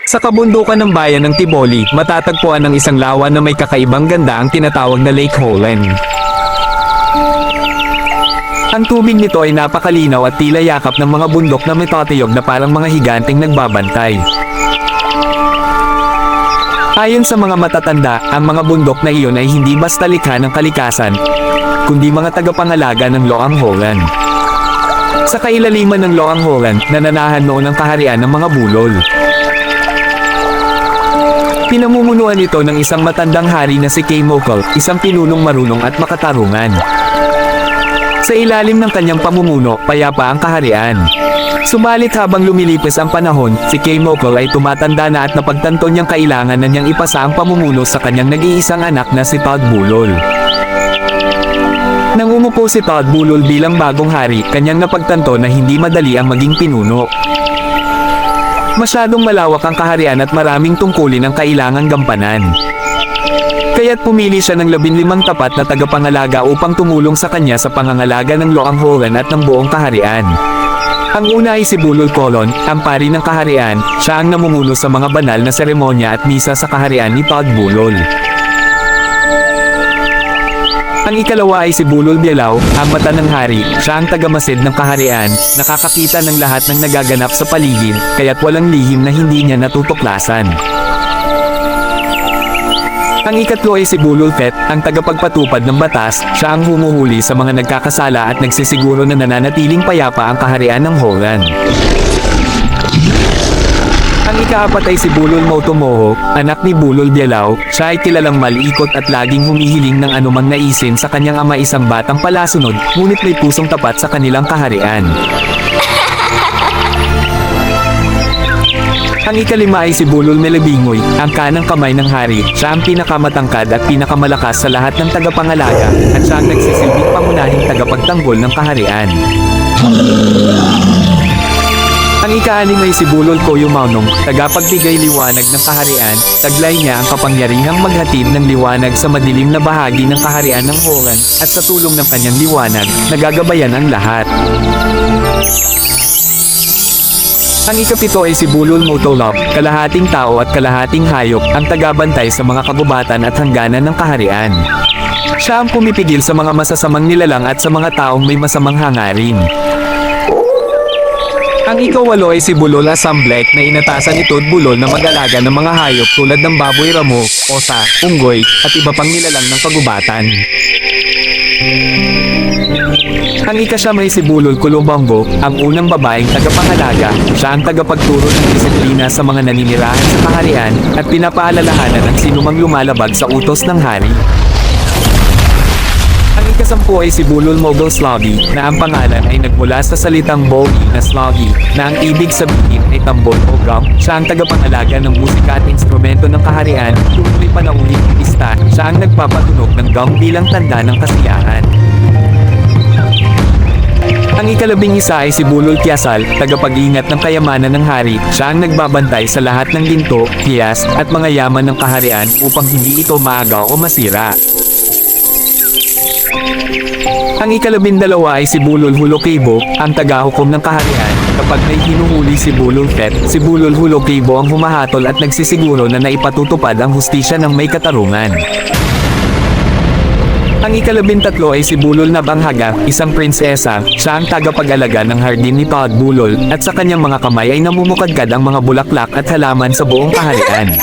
Sa kabundukan ng bayan ng Tiboli, matatagpuan ang isang lawa na may kakaibang ganda ang tinatawag na Lake Holland. Ang tubig nito ay napakalinaw at tila yakap ng mga bundok na metatiyog na parang mga higanteng nagbabantay. Ayon sa mga matatanda, ang mga bundok na iyon ay hindi basta likha ng kalikasan, kundi mga tagapangalaga ng Loang Holland. Sa kailaliman ng Loang Holland, nananahan noon ang kaharian ng mga bulol. Pinamumunuan ito ng isang matandang hari na si Kay Mokol, isang pinunong marunong at makatarungan. Sa ilalim ng kanyang pamumuno, payapa ang kaharian. Subalit habang lumilipas ang panahon, si Kay Mokol ay tumatanda na at napagtanto niyang kailangan na niyang ipasa ang pamumuno sa kanyang nag-iisang anak na si Todd Bulol. Nang umupo si Todd Bulol bilang bagong hari, kanyang napagtanto na hindi madali ang maging pinuno. Masyadong malawak ang kaharian at maraming tungkulin ang kailangang gampanan. Kaya't pumili siya ng 15 tapat na tagapangalaga upang tumulong sa kanya sa pangangalaga ng Loang Holland at ng buong kaharian. Ang una ay si Bulol Kolon, ang pari ng kaharian. Siya ang namumuno sa mga banal na seremonya at misa sa kaharian ni Todd Bulol. Ang ikalawa ay si Bulol Bialaw, ang mata ng hari. Siya ang tagamasid ng kaharian, nakakakita ng lahat ng nagaganap sa paligid, kaya't walang lihim na hindi niya natutuklasan. Ang ikatlo ay si Bulol Pet, ang tagapagpatupad ng batas. Siya ang humuhuli sa mga nagkakasala at nagsisiguro na nananatiling payapa ang kaharian ng Holland. Ang ikaapat ay si Bulol Motomoho, anak ni Bulol Bialaw. Siya ay kilalang malikot at laging humihiling ng anumang naisin sa kanyang ama, isang batang palasunod, ngunit may pusong tapat sa kanilang kaharian. Ang ikalima ay si Bulol Melebingoy, ang kanang kamay ng hari. Siya ang pinakamatangkad at pinakamalakas sa lahat ng tagapangalaga, at siya ang nagsisilbing pangunahing tagapagtanggol ng kaharian. Ang ika-anim ay si Bulol Koyo Maunong, tagapagbigay liwanag ng kaharian. Taglay niya ang kapangyarihang maghatid ng liwanag sa madilim na bahagi ng kaharian ng Holland, at sa tulong ng kanyang liwanag, nagagabayan ang lahat. Ang ikapito ay si Bulol Motolop, kalahating tao at kalahating hayop, ang tagabantay sa mga kagubatan at hangganan ng kaharian. Siya ang pumipigil sa mga masasamang nilalang at sa mga taong may masamang hangarin. Ang ikawalo ay si Bulol Asamblek, na inatasan ni Todd Bulol na mag-alaga ng mga hayop tulad ng baboy ramo, osa, unggoy, at iba pang nilalang ng kagubatan. Ang ikasyam ay si Bulol Kulubongo, ang unang babaeng tagapangalaga. Siya ang tagapagturo ng disiplina sa mga naninirahan sa kaharian, at pinapaalalahanan ang sinumang lumalabag sa utos ng hari. Ang ikasampu ay si Bulol Mogul Sloggy, na ang pangalan ay nagmula sa salitang Bogi na Sloggy, na ang ibig sabihin ay tambol o drum. Siya ang tagapangalaga ng musika at instrumento ng kaharian. Tuloy may panauhing pista, siya ang nagpapatunog ng gong bilang tanda ng kasiyahan. Ang ikalabing-isa ay si Bulol Kiasal, tagapag-ingat ng kayamanan ng hari. Siya ang nagbabantay sa lahat ng ginto, piyas, at mga yaman ng kaharian upang hindi ito maagaw o masira. Ang ikalabindalawa ay si Bulol Hulokibo, ang tagahukom ng kaharian. Kapag may hinuhuli si Bulol Pet, si Bulol Hulokibo ang humahatol at nagsisiguro na naipatutupad ang hustisya ng may katarungan. Ang ikalabintatlo ay si Bulol Nabanghaga, isang prinsesa. Siya ang tagapag-alaga ng hardin ni Todd Bulol, at sa kanyang mga kamay ay namumukadkad ang mga bulaklak at halaman sa buong kaharian.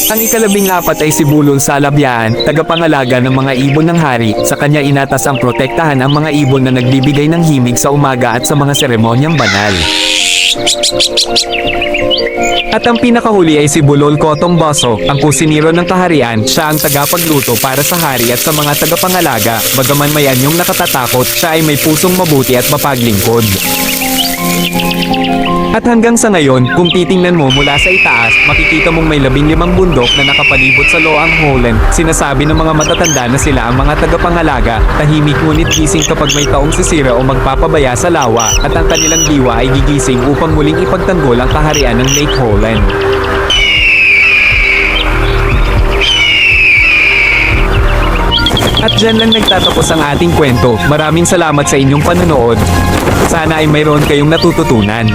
Ang ikalabing-apat ay si Bulol Salabyaan, tagapangalaga ng mga ibon ng hari. Sa kanya inatas ang protektahan ang mga ibon na nagbibigay ng himig sa umaga at sa mga seremonyang banal. At ang pinakahuli ay si Bulol Kotong Boso, ang kusiniro ng kaharian. Siya ang tagapagluto para sa hari at sa mga tagapangalaga. Bagaman may anyong nakatatakot, siya ay may pusong mabuti at mapaglingkod. At hanggang sa ngayon, kung titingnan mo mula sa itaas, makikita mong may 15 bundok na nakapalibot sa Loang Holland. Sinasabi ng mga matatanda na sila ang mga tagapangalaga, tahimik ngunit gising kapag may taong sisira o magpapabaya sa lawa, at ang kanilang diwa ay gigising upang muling ipagtanggol ang kaharian ng Lake Holland. At dyan lang nagtatapos ang ating kwento. Maraming salamat sa inyong panonood. Sana ay mayroon kayong natututunan.